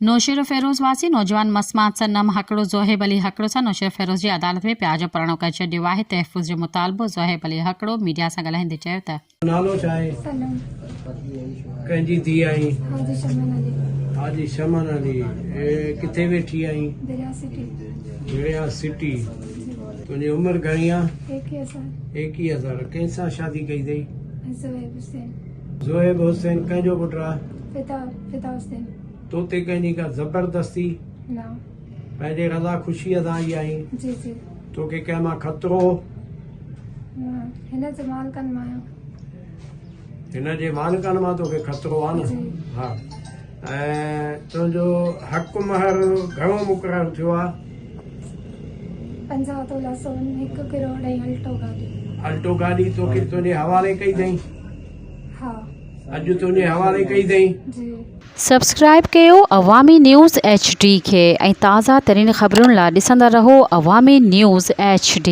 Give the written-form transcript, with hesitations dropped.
नौशेर फेरोज़ वासी नौजवान मसमात सां नम हकड़ो ज़ोहेब अली हकड़ो सां नौशेर फेरोज़ जी अदालत में प्याज परणो करे छॾियो आहे। तहफ़ुज़ जो मुतालबो ज़ोहेब अली हकड़ो मीडिया सां ॻाल्हाईंदे चयो त नालो छा आहे? कंहिंजी धीउ आहीं? हाजी शमन अली। किथे वेठी आहीं? दरिया सिटी। तुंहिंजी उमिरि घणी आहे? 21 साल। कंहिंसां शादी कई अथई? ज़ोहेब हुसैन। कंहिंजो पुटु आहे? तोते कंहिंजी का ज़बरदस्ती? पंहिंजे रज़ा ख़ुशीअ सां आई आहीं? तोखे कंहिं मां ख़तरो? हिन जे मालिकनि मां तोखे ख़तरो आहे न? हा। ऐं तुंहिंजो हक़ महर घणो मुक़ररु थियो आहे? 50 तोला सोन, 1 करोड़ ऐं अल्टो गाॾी। अल्टो गाॾी तोखे तुंहिंजे हवाले कई अथई? हा। अॼु तुंहिंजे हवाले कई अथई? जी। सब्सक्राइब कयो अवामी न्यूज़ HD खे ऐं ताज़ा तरीन ख़बरुनि लाइ ॾिसंदा रहो अवामी न्यूज़ HD।